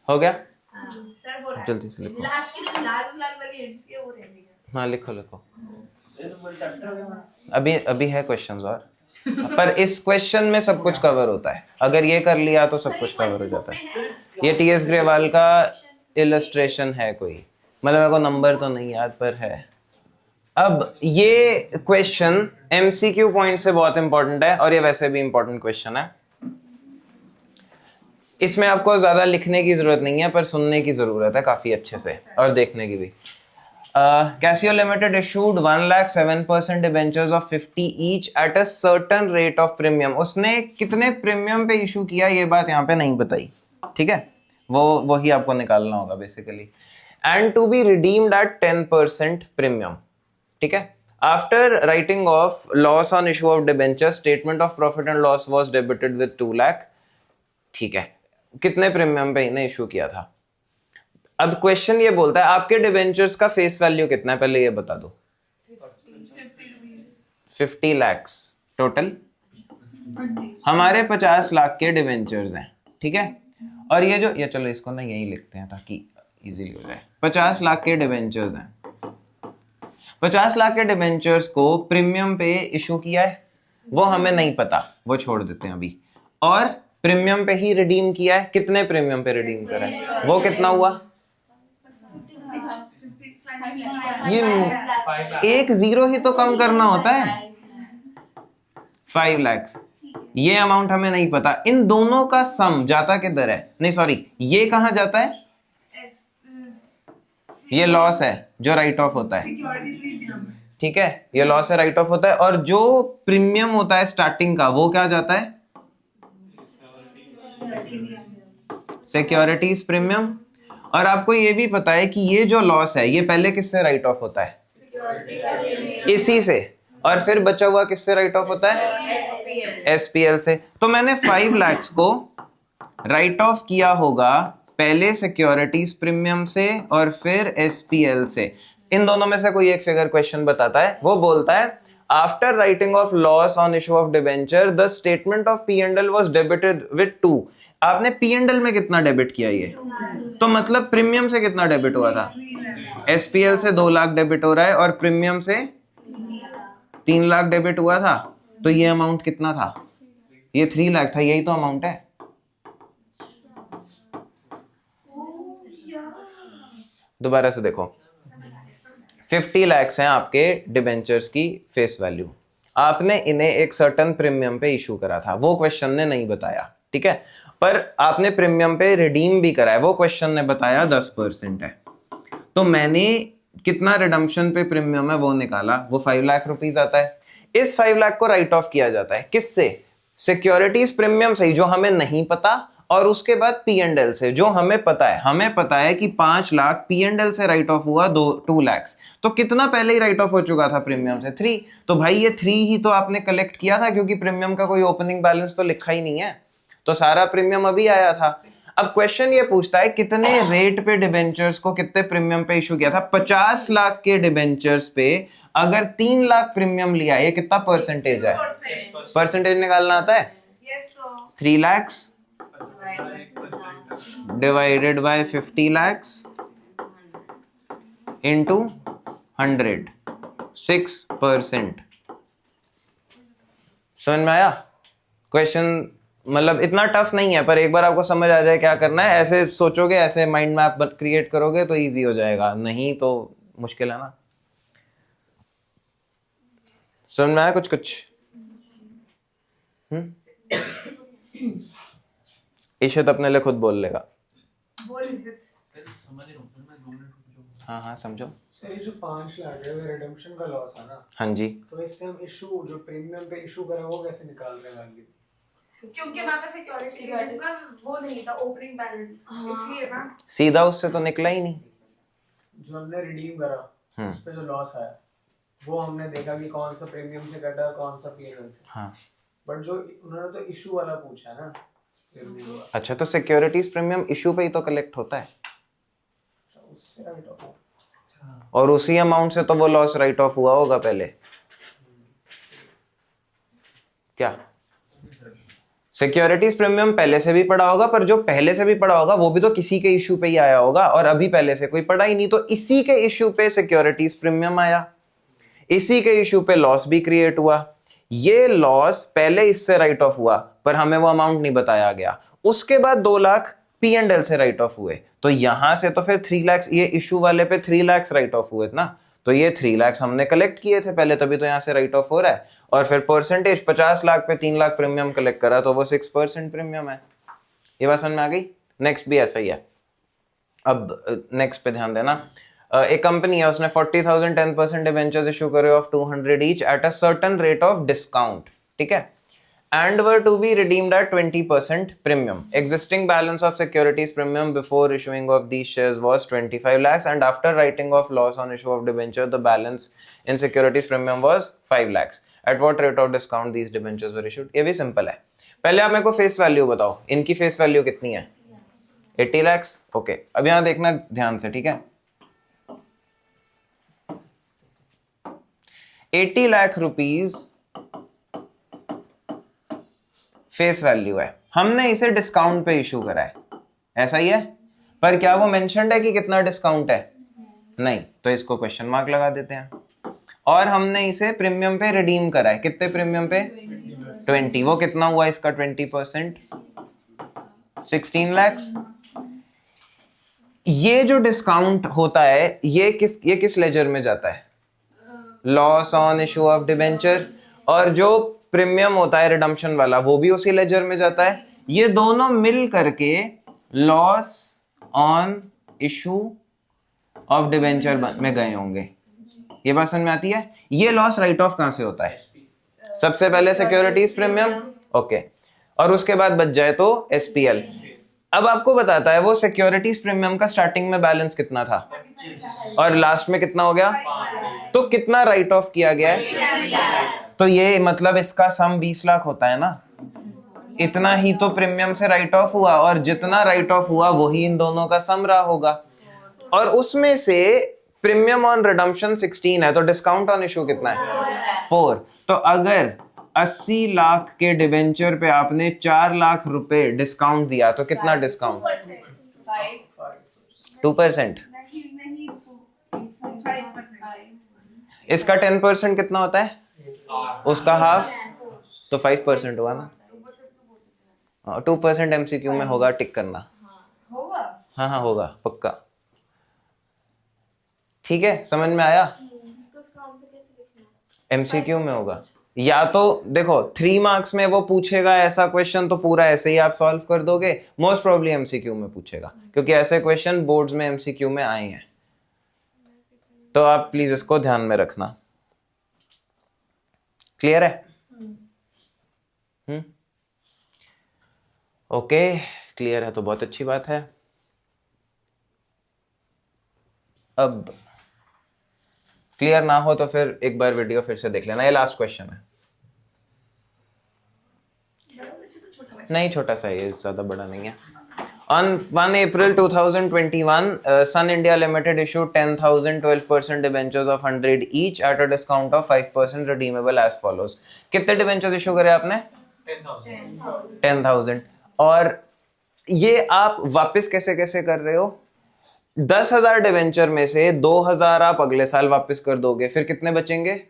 हो गया, सर बोल रहा है जल्दी से लिखो। लास्ट के दिन लाल लाल वाली एंट्री वो रहेगी। हाँ लिखो लिखो, अभी अभी है क्वेश्चंस और, पर इस क्वेश्चन में सब कुछ कवर होता है, अगर ये कर लिया तो सब कुछ कवर हो जाता है। ये टीएस ग्रेवाल का इलस्ट्रेशन है कोई, मतलब मेरे को नंबर तो नहीं याद पर है। अब ये क्वेश्चन एमसीक्यू पॉइंट से बहुत इंपॉर्टेंट है, और ये वैसे भी इंपॉर्टेंट क्वेश्चन है। इसमें आपको ज्यादा लिखने की जरूरत नहीं है, पर सुनने की जरूरत है काफी अच्छे से, और देखने की भी। Casio Limited issued 1,07% debentures of 50 each at a certain rate of premium। उसने कितने प्रीमियम पे इशू किया ये बात यहाँ पे नहीं बताई, ठीक है, वो ही आपको निकालना होगा basically. And to be redeemed at 10% premium, ठीक है। After writing off loss on issue of debenture, statement of profit and loss was debited with 2 lakh, ठीक है। कितने प्रीमियम पे इन्हें इशू किया था। अब क्वेश्चन ये बोलता है आपके डिबेंचर्स का फेस वैल्यू कितना है, पहले ये बता दो। 50 lakhs टोटल। हमारे 50 लाख के डिबेंचर्स हैं, ठीक है। और ये जो ये चलो इसको ना यही लिखते हैं ताकि इजीली हो जाए। 50 लाख के डिबेंचर्स हैं, 50 लाख के डिबेंचर्स को प्रीमियम पे इशू किया है, वो हमें नहीं पता, वो छोड़ देते हैं अभी। और प्रीमियम पे ही रिडीम किया है, कितने प्रीमियम पे रिडीम करा है, वो कितना हुआ। ये एक जीरो ही तो कम करना होता है, 5 lakhs। ये अमाउंट हमें नहीं पता, इन दोनों का सम जाता किधर है, नहीं सॉरी ये कहां जाता है, ये लॉस है जो राइट ऑफ होता है, ठीक है, ये लॉस है राइट ऑफ होता है। और जो प्रीमियम होता है स्टार्टिंग का वो क्या जाता है, सिक्योरिटीज प्रीमियम। और आपको ये भी पता है कि ये जो लॉस है ये पहले किससे राइट ऑफ होता है, इसी से, और फिर बचा हुआ किससे राइट ऑफ होता है, एसपीएल से। तो मैंने 5 lakhs को राइट ऑफ किया होगा पहले सिक्योरिटीज प्रीमियम से और फिर एसपीएल से। इन दोनों में से कोई एक फिगर क्वेश्चन बताता है, वो बोलता है after writing off loss on issue of debenture the statement of P and L was debited with 2। आपने पी एंड एल में कितना डेबिट किया ये, तो मतलब प्रीमियम से कितना डेबिट हुआ था, एसपीएल से 2 लाख डेबिट हो रहा है और प्रीमियम से 3 लाख डेबिट हुआ था, तो ये अमाउंट कितना था, ये 3 लाख था, यही तो अमाउंट है। दोबारा से देखो, 50 lakhs हैं आपके डिबेंचर्स की फेस वैल्यू, आपने इन्हें एक सर्टन प्रीमियम पे इशू करा था, वो क्वेश्चन ने नहीं बताया, ठीक है। पर आपने प्रीमियम पे रिडीम भी करा है, वो क्वेश्चन ने बताया 10% है। तो मैंने कितना रिडम्पशन पे प्रीमियम है वो निकाला, वो 5 लाख रुपीस आता है। इस 5 लाख को राइट ऑफ किया जाता है किससे, सिक्योरिटीज प्रीमियम से जो हमें नहीं पता, और उसके बाद पी एंड एल से जो हमें पता है। हमें पता है कि 5 लाख पी एंड एल से राइट ऑफ हुआ 2 lakhs, तो कितना पहले ही राइट ऑफ हो चुका था प्रीमियम से, 3। तो भाई ये 3 ही तो आपने कलेक्ट किया था, क्योंकि प्रीमियम का कोई ओपनिंग बैलेंस तो लिखा ही नहीं है, तो सारा प्रीमियम अभी आया था। अब क्वेश्चन ये पूछता है कितने रेट पे डिबेंचर्स को कितने प्रीमियम पे इशू किया था। 50 लाख के डिबेंचर्स पे अगर 3 लाख प्रीमियम लिया, ये कितना परसेंटेज है, परसेंटेज निकालना आता है, 3 lakhs divided by 50 lakhs into 100, 6%। समझ में आया क्वेश्चन, मतलब इतना टफ नहीं है, पर एक बार आपको समझ आ जाए क्या करना है, ऐसे सोचोगे, ऐसे माइंड मैप क्रिएट करोगे तो इजी हो जाएगा, नहीं तो मुश्किल है ना। समझ में आया कुछ कुछ। इशित अपने लिए खुद बोल लेगा। हाँ हाँ समझो। सर ये जो 5 लाख है वो रिडेम्पशन का लॉस है ना, हाँ जी, तो इससे हम इशू जो प्रीमियम पे इशू करें वो कैसे निकाल रहे हैं वैल्यू? क्योंकि हमारे पास सिक्योरिटी का वो नहीं था ओपनिंग बैलेंस, इसलिए ना। सीधा उससे तो निकला ही नहीं। जो हमने रिडीम करा उस पे जो लॉस आया वो हमने देखा कि कौन सा प्रीमियम से कटा कौन सा पीएनएल से। हाँ बट जो उन्होंने तो इशू वाला पूछा है ना revenue वाला। अच्छा, तो सिक्योरिटीज प्रीमियम इशू पे ही तो कलेक्ट होता है, अच्छा, उससे राइट ऑफ। और उसी अमाउंट से तो वो लॉस राइट ऑफ हुआ होगा पहले। क्या सिक्योरिटीज प्रीमियम पहले से भी पड़ा होगा, पर जो पहले से भी पड़ा होगा वो भी तो किसी के इशू पे ही आया होगा, और अभी पहले से कोई पड़ा ही नहीं, तो इसी के इशू पे सिक्योरिटीज प्रीमियम आया, इसी के इशू पे लॉस भी क्रिएट हुआ। ये लॉस पहले इससे राइट ऑफ हुआ, पर हमें वो अमाउंट नहीं बताया गया। उसके बाद 2 लाख P&L से राइट ऑफ हुए, तो यहां से तो फिर 3 लाख, ये इशू वाले पे 3 लाख राइट ऑफ हुए थे ना, तो ये 3 लाख हमने कलेक्ट किए थे पहले, तभी तो यहां से राइट ऑफ हो रहा है। और फिर परसेंटेज 50 लाख पे 3 लाख प्रीमियम कलेक्ट करा, तो वो 6% प्रीमियम है। ये बात समझ में आ गई? नेक्स्ट भी ऐसा ही है। अब नेक्स्ट पे ध्यान देना। एक कंपनी है, उसने 40,000 10% डिबेंचर्स इशू करे of 200 each at a certain rate of discount, ठीक है, and were to be redeemed at 20% premium. Existing balance of securities premium before issuing of these shares was 25 lakhs, and after writing off loss on issue of debenture, the balance in securities premium was 5 lakhs. At what rate of discount these debentures were issued? ये भी simple है। पहले आप मेरे को face value बताओ, इनकी face value कितनी है? 80 lakhs। ओके, अब यहां देखना ध्यान से, ठीक है। 80 लाख रुपीज फेस वैल्यू है, हमने इसे डिस्काउंट पे इशू करा है, ऐसा ही है, पर क्या वो मेंशन्ड है कि कितना डिस्काउंट है? नहीं, तो इसको क्वेश्चन मार्क लगा देते हैं। और हमने इसे प्रीमियम पे रिडीम करा है, कितने प्रीमियम पे? 20। वो कितना हुआ इसका 20%? 16 lakhs। ये जो डिस्काउंट होता है ये किस लेजर में जाता है? Loss on issue of debenture. और जो प्रीमियम होता है रिडम्पशन वाला वो भी उसी लेजर में जाता है। ये दोनों मिल करके loss on issue of debenture में गए होंगे। ये बात समझ में आती है? ये लॉस राइट ऑफ कहां से होता है? सबसे पहले सिक्योरिटीज प्रीमियम, ओके, और उसके बाद बच जाए तो SPL। अब आपको बताता है वो सिक्योरिटीज प्रीमियम का स्टार्टिंग में बैलेंस कितना था और लास्ट में कितना हो गया, तो कितना राइट ऑफ किया गया है? तो ये मतलब इसका सम 20 लाख होता है ना, इतना ही तो प्रीमियम से राइट ऑफ हुआ, और जितना राइट ऑफ हुआ वही इन दोनों का सम रहा होगा। और उसमें से प्रीमियम ऑन रिडम्पशन 16 है, तो डिस्काउंट ऑन इशू कितना है? 4। तो अगर 80 लाख के डिबेंचर पे आपने 4 लाख रुपए डिस्काउंट दिया, तो कितना डिस्काउंट? 2%। इसका 10% कितना होता है? उसका हाफ, तो 5% हुआ ना। 2% MCQ में होगा, टिक करना। हाँ हाँ होगा पक्का। ठीक है, समझ में आया? तो इसका आंसर कैसे लिखना है? MCQ में होगा, या तो देखो 3 मार्क्स में वो पूछेगा ऐसा क्वेश्चन, तो पूरा ऐसे ही आप सॉल्व कर दोगे। मोस्ट प्रोबेबली MCQ में पूछेगा, क्योंकि ऐसे क्वेश्चन बोर्ड्स में MCQ में आए हैं, तो आप प्लीज इसको ध्यान में रखना। क्लियर है? ओके, क्लियर है तो बहुत अच्छी बात है। अब क्लियर ना हो तो फिर एक बार वीडियो फिर से देख लेना। ये लास्ट क्वेश्चन है। नहीं, छोटा सा है, ज्यादा बड़ा नहीं है। On 1 April 2021, Sun India Limited issued 10,000 12% debentures of 100 each at a discount of 5% redeemable as follows. कितने डिबेंचर्स इशू करे आपने? 10,000। और ये आप वापस कैसे कैसे कर रहे हो? 10,000 डिबेंचर में से 2,000 आप अगले साल वापस कर दोगे, फिर कितने बचेंगे?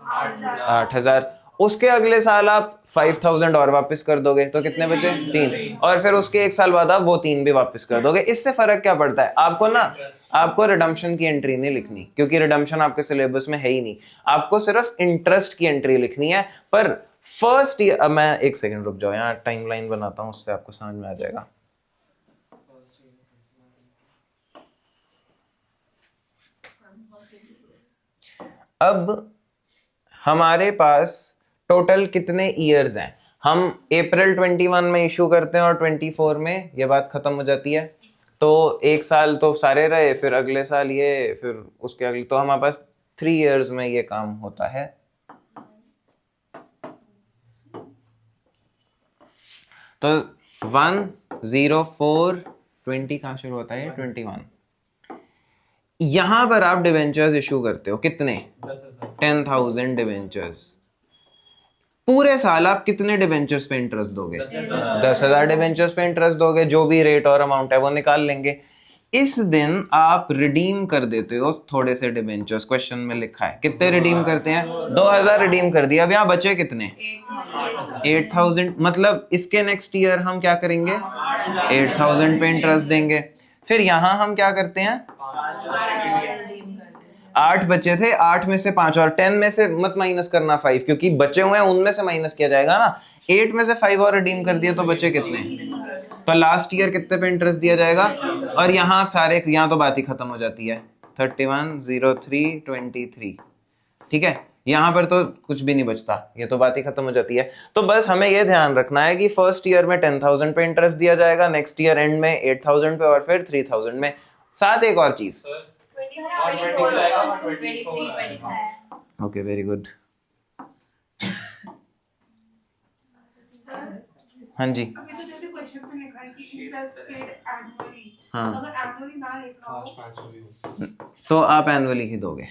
8,000। उसके अगले साल आप 5,000 और वापस कर दोगे, तो कितने बचे? 3। और फिर उसके 1 साल बाद आप वो 3 भी वापस कर दोगे। इससे फर्क क्या पड़ता है आपको ना? आपको रिडम्पशन की एंट्री नहीं लिखनी, क्योंकि रिडम्पशन आपके सिलेबस में है ही नहीं। आपको सिर्फ इंटरेस्ट की एंट्री लिखनी है। पर फर्स्ट ईयर, मैं 1 सेकंड रुक जाओ, यहाँ टाइमलाइन बनाता हूँ, उससे आपको समझ में आ जाएगा। अब हमारे पास टोटल कितने ईयर्स हैं? हम अप्रैल 21 में इशू करते हैं और 24 में ये बात खत्म हो जाती है। तो एक साल तो सारे रहे, फिर अगले साल ये, फिर उसके अगले, तो हमारे पास 3 ईयर्स में ये काम होता है। तो 1 0 4 20 कहाँ शुरू होता है? 21। यहां पर आप डिवेंचर्स इशू करते हो कितने? 10,000 डिवेंचर्स। पूरे साल आप कितने डिवेंचर्स पे इंटरेस्ट दोगे? 10,000 डिवेंचर्स पे इंटरेस्ट दोगे। जो भी रेट और अमाउंट है वो निकाल लेंगे। इस दिन आप रिडीम कर देते हो थोड़े से डिवेंचर्स। क्वेश्चन में लिखा है कितने रिडीम करते हैं? 2,000 रिडीम कर दिया। अब यहाँ बचे कितने? 8,000। मतलब इसके नेक्स्ट ईयर हम क्या करेंगे? 8,000 पे इंटरेस्ट देंगे। फिर यहाँ हम क्या करते हैं? 8 बचे थे, 8 में से 5 और 10 में से मत माइनस करना 5, क्योंकि बचे हुए हैं उनमें से माइनस किया जाएगा ना। 8 में से 5 और रिडीम कर दिया तो बचे कितने? तो लास्ट ईयर कितने पे इंटरेस्ट दिया जाएगा? और यहाँ सारे, यहाँ तो बात ही खत्म हो जाती है। 31 03 23। ठीक है, यहाँ पर तो कुछ भी नहीं बचता, ये तो बात ही खत्म हो जाती है। तो बस हमें ये ध्यान रखना है कि फर्स्ट ईयर में 10,000 पे इंटरेस्ट दिया जाएगा, नेक्स्ट ईयर एंड में 8,000 पे और फिर 3,000 में। साथ एक और चीज, ओके वेरी गुड। हाँ जी, अभी तो जैसे क्वेश्चन में लिखा है कि इंटरेस्ट पेड एनुअली, हाँ, अगर एनुअली ना लिखा हो तो आप एनुअली ही दोगे।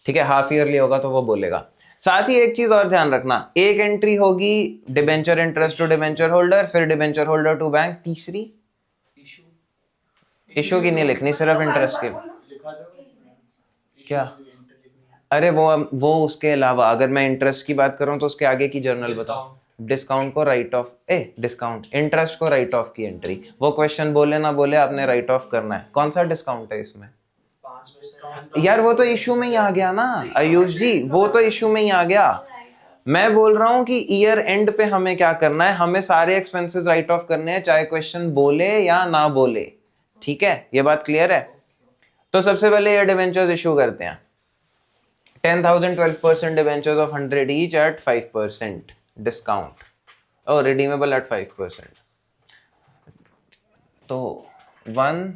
ठीक है, हाफ ईयरली होगा तो वो बोलेगा। साथ ही एक चीज और ध्यान रखना, एक एंट्री होगी debenture interest to debenture holder, फिर डिबेंचर होल्डर टू बैंक। तीसरी इशू की नहीं लिखनी, सिर्फ इंटरेस्ट के। क्या? अरे वो उसके अलावा, अगर मैं इंटरेस्ट की बात करूं तो उसके आगे की जर्नल बताओ। डिस्काउंट को राइट ऑफ, डिस्काउंट इंटरेस्ट को राइट ऑफ की एंट्री। वो क्वेश्चन बोले ना बोले आपने राइट ऑफ करना है। कौन सा डिस्काउंट है इसमें? यार वो तो इशू में ही आ गया ना आयुष जी, वो तो इशू में ही आ गया। मैं बोल रहा हूं कि ईयर एंड पे हमें क्या करना है, हमें सारे एक्सपेंसेस राइट ऑफ करने हैं, चाहे क्वेश्चन बोले या ना बोले। ठीक है, ये बात क्लियर है? तो सबसे पहले ये डिवेंचर्स इशू करते हैं। 10,000 12% debentures of 100 each at 5% discount और रिडीमेबल एट 5%। तो 1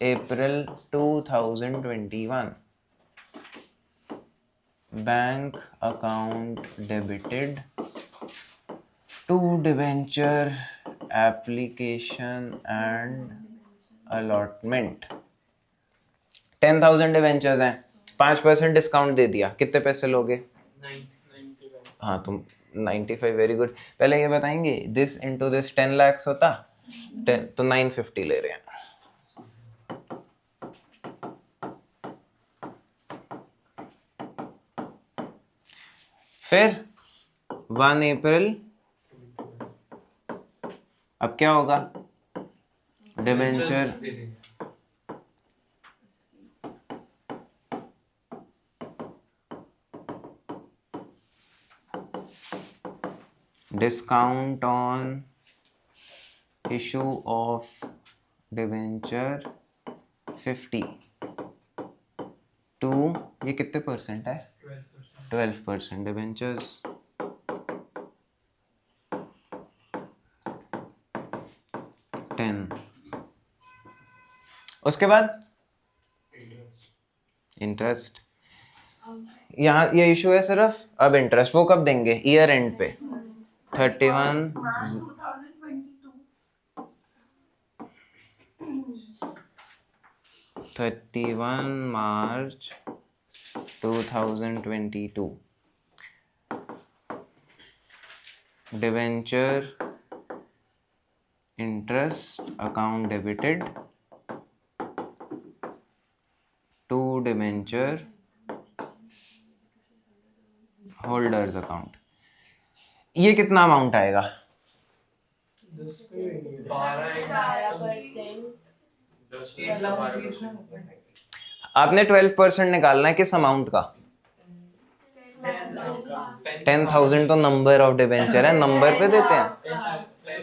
April 2021 bank account debited to debenture application and allotment. 10,000 debentures हैं, 5% डिस्काउंट दे दिया, कितने पैसे लोगे? 95। हाँ तुम 95, वेरी गुड। पहले ये बताएंगे दिस इंटू दिस 10 lakhs होता 10, तो 950 ले रहे हैं। फिर 1 अप्रैल, अब क्या होगा? Debenture discount on issue of debenture 50 to, ये कितने परसेंट है? 12% डिवेंचर्स। उसके बाद इंटरेस्ट। यहाँ ये इशू है सिर्फ, अब इंटरेस्ट वो कब देंगे? ईयर एंड पे 31 March 2022। Debenture interest account debited to debenture holders account. ये कितना अमाउंट आएगा? 12%। आपने 12% निकालना है किस अमाउंट का? 10,000 तो नंबर ऑफ डिवेंचर है, नंबर पे देते हैं।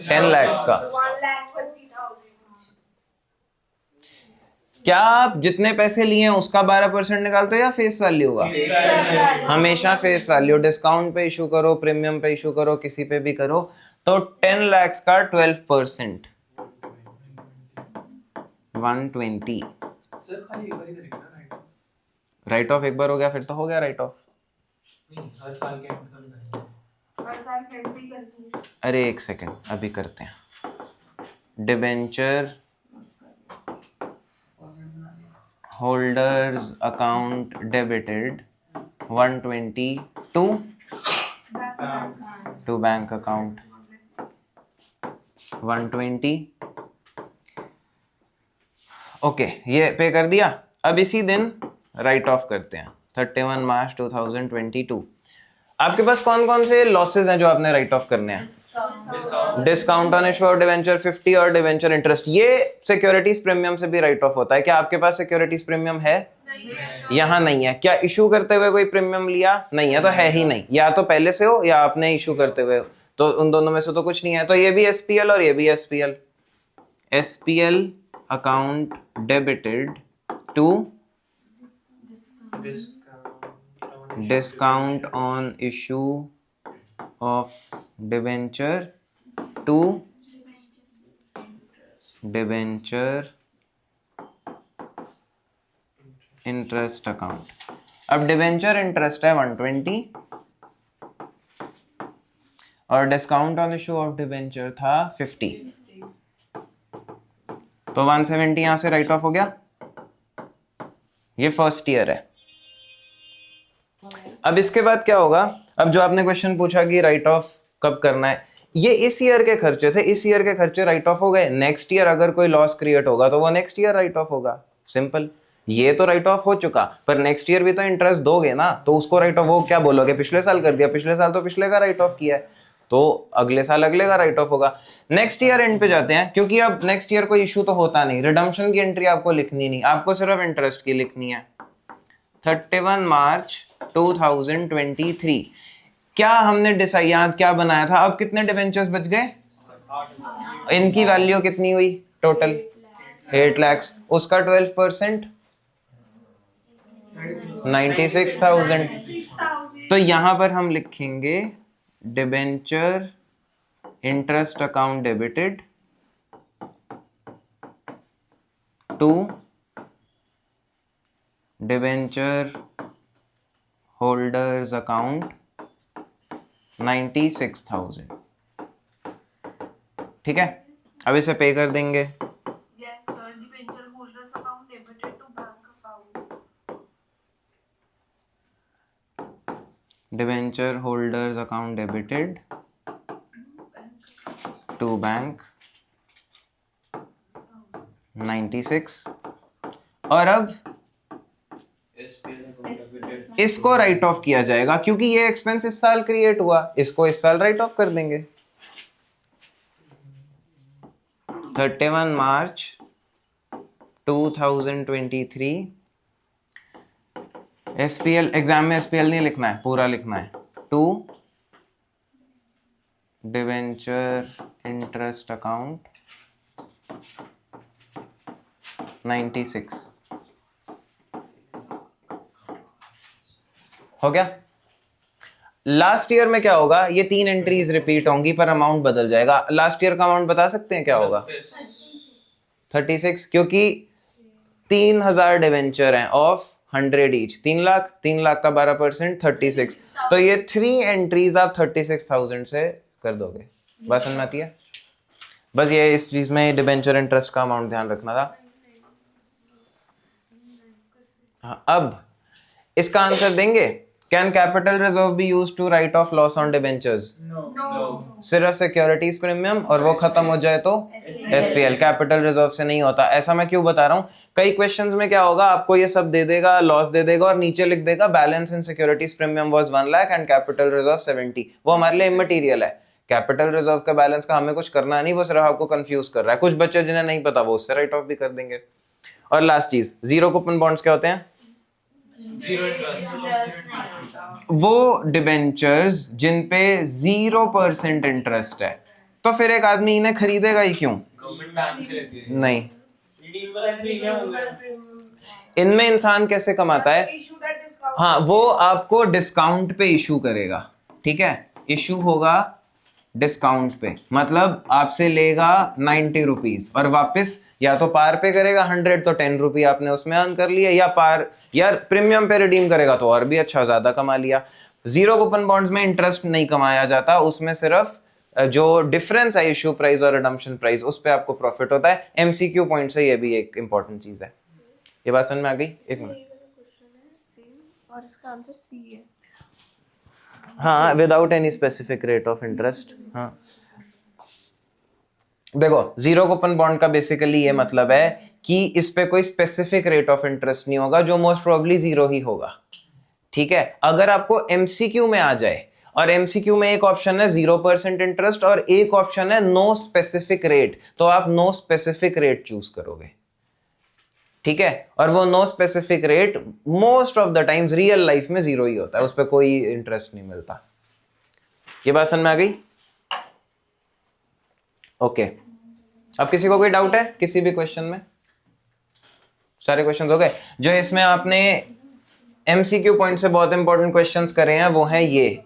10 lakhs का 1,20,000। क्या आप जितने पैसे लिए हैं उसका 12% निकालते हो या फेस वैल्यू होगा? हमेशा फेस वैल्यू। डिस्काउंट पे इशू करो, प्रीमियम पे इशू करो, किसी पे भी करो, तो 10 lakhs का 12% 120। सर खाली एक बार ही करेंगे ना राइट ऑफ? राइट ऑफ एक बार हो गया फिर तो हो गया राइट ऑफ। नहीं, हर साल के एंड तक करेंगे। हर साल एंट्री करती है। अरे एक सेकंड, अभी करते हैं। Debenture holders account debited 120 to bank account 120। Okay, ये पे कर दिया। अब इसी दिन राइट ऑफ करते हैं 31 मार्च 2022। आपके पास कौन कौन से लॉसेस हैं जो आपने राइट ऑफ करने हैं? Discount on issue of debenture 50 और डिवेंचर इंटरेस्ट। ये सिक्योरिटीज प्रीमियम से भी राइट ऑफ होता है। क्या आपके पास सिक्योरिटीज प्रीमियम है? यहाँ नहीं है। क्या इशू करते हुए कोई प्रीमियम लिया? नहीं है, तो है ही नहीं। या तो पहले से हो या आपने इशू करते हुए हो, तो उन दोनों में से तो कुछ नहीं है। तो ये भी एसपीएल और ये भी SPL. SPL account debited to discount on issue of debenture to debenture interest account। अब डिवेंचर इंटरेस्ट है 120 और discount on issue of debenture था 50, तो 170 यहां से राइट ऑफ हो गया। ये फर्स्ट ईयर है। अब इसके बाद क्या होगा? अब जो आपने क्वेश्चन पूछा कि राइट ऑफ कब करना है, ये इस ईयर के खर्चे थे, इस ईयर के खर्चे राइट ऑफ हो गए। नेक्स्ट ईयर अगर कोई लॉस क्रिएट होगा तो वो नेक्स्ट ईयर राइट ऑफ होगा, सिंपल। ये तो राइट ऑफ हो चुका, पर नेक्स्ट ईयर भी तो इंटरेस्ट दोगे ना, तो उसको राइट ऑफ, वो क्या बोलोगे पिछले साल कर दिया, पिछले साल तो पिछले का राइट ऑफ किया है, तो अगले साल अगले का राइट ऑफ होगा। नेक्स्ट ईयर एंड पे जाते हैं, क्योंकि अब नेक्स्ट ईयर कोई इशू तो होता नहीं, रिडम्पशन की एंट्री आपको लिखनी नहीं, आपको सिर्फ इंटरेस्ट की लिखनी है। 31 मार्च 2023। क्या हमने डिसाइड याद क्या बनाया था? अब कितने डिवेंचर्स बच गए? इनकी वैल्यू कितनी हुई टोटल? 8 lakhs। उसका 12% 96,000। तो यहां पर हम लिखेंगे debenture interest account debited to debenture holders account 96,000। ठीक है, अब इसे पे कर देंगे। Yes, sir. Debenture holders account debited to bank account. Debenture holders account debited to bank 96। और अब इसको राइट ऑफ किया जाएगा, क्योंकि ये एक्सपेंस इस साल क्रिएट हुआ, इसको इस साल राइट ऑफ कर देंगे। 31 मार्च 2023। एसपीएल, एग्जाम में एसपीएल नहीं लिखना है, पूरा लिखना है। To debenture interest account 96। हो गया। लास्ट ईयर में क्या होगा? ये 3 एंट्रीज रिपीट होंगी पर अमाउंट बदल जाएगा। लास्ट ईयर का अमाउंट बता सकते हैं क्या होगा? 36, क्योंकि 3000 डिवेंचर हैं ऑफ 100 ईच, 3 लाख, 3 लाख का 12% 36। तो ये 3 एंट्रीज आप 36,000 से कर दोगे। बस समझ में आती है? बस ये इस चीज में डिवेंचर इंटरेस्ट का अमाउंट ध्यान रखना था। हाँ, अब इसका आंसर देंगे। Can capital reserve be used to write off loss on debentures? No. सिर्फ सिक्योरिटीज प्रीमियम, और वो खत्म हो जाए तो एसपीएल। कैपिटल रिजर्व से नहीं होता। ऐसा मैं क्यों बता रहा हूँ? कई क्वेश्चंस में क्या होगा, आपको ये सब दे देगा, लॉस दे देगा, और नीचे लिख देगा balance in securities premium was 1 lakh and capital reserve 70। वो हमारे लिए इमटेरियल है। कैपिटल रिजर्व का बैलेंस का हमें कुछ करना नहीं, वो सिर्फ आपको कंफ्यूज कर रहा है। कुछ बच्चे जिन्हें नहीं पता वो उससे राइट ऑफ भी कर देंगे। और लास्ट चीज, जीरो कूपन बॉन्ड्स क्या होते हैं? वो डिबेंचर्स जिन पे 0% इंटरेस्ट है। तो फिर एक आदमी इन्हें खरीदेगा ही क्यों? गवर्नमेंट बैंक से लेती है। नहीं, इनमें इंसान कैसे कमाता है? Issued at discount. हाँ, वो आपको डिस्काउंट पे इशू करेगा, ठीक है, इशू होगा डिस्काउंट पे, मतलब आपसे लेगा 90 रुपीज और वापस या तो पार पे करेगा 100, तो 10 रुपी आपने उसमें अर्न कर लिया, या पार या प्रीमियम पे रिडीम करेगा तो और भी अच्छा, ज्यादा कमा लिया। जीरो कूपन बॉन्ड्स में इंटरेस्ट नहीं कमाया जाता, उसमें सिर्फ जो डिफरेंस है इशू प्राइस और रिडम्पशन प्राइस उस पे आपको प्रॉफिट होता है। एमसीक्यू पॉइंट से ये भी एक इंपॉर्टेंट चीज है। ये बात समझ में आ गई? एक मिनट। और इसका आंसर सी है। हाँ, without any specific rate of interest. हाँ, देखो जीरो कूपन बॉन्ड का बेसिकली ये मतलब है कि इस पे कोई स्पेसिफिक रेट ऑफ इंटरेस्ट नहीं होगा, जो मोस्ट प्रोबेबली जीरो ही होगा, ठीक है। अगर आपको एमसीक्यू में आ जाए, और एमसीक्यू में एक ऑप्शन है 0% इंटरेस्ट और एक ऑप्शन है नो स्पेसिफिक रेट, तो आप नो स्पेसिफिक रेट चूज करोगे, ठीक है। और वो no specific rate most of the times real life में जीरो ही होता है, उस पर कोई इंटरेस्ट नहीं मिलता। ये बात समझ में आ गई? ओके, अब किसी को कोई डाउट है किसी भी क्वेश्चन में? सारे क्वेश्चंस हो गए? जो इसमें आपने एमसीक्यू पॉइंट से बहुत इंपॉर्टेंट क्वेश्चंस करे हैं वो हैं ये,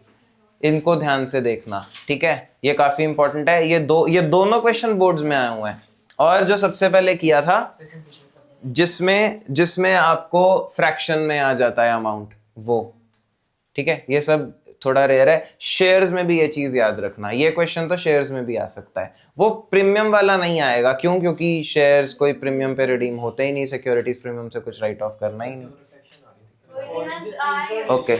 इनको ध्यान से देखना, ठीक है, ये काफी इंपॉर्टेंट है। ये दोनों क्वेश्चन बोर्ड्स में आए हुए हैं। और जो सबसे पहले किया था जिसमें आपको फ्रैक्शन में आ जाता है अमाउंट, वो, ठीक है, ये सब थोड़ा रेयर है। शेयर्स में भी ये चीज याद रखना, ये क्वेश्चन तो शेयर्स में भी आ सकता है, वो प्रीमियम वाला नहीं आएगा। क्यों? क्योंकि शेयर्स कोई प्रीमियम पे रिडीम होते ही नहीं, सिक्योरिटीज प्रीमियम से कुछ राइट ऑफ करना ही नहीं। ओके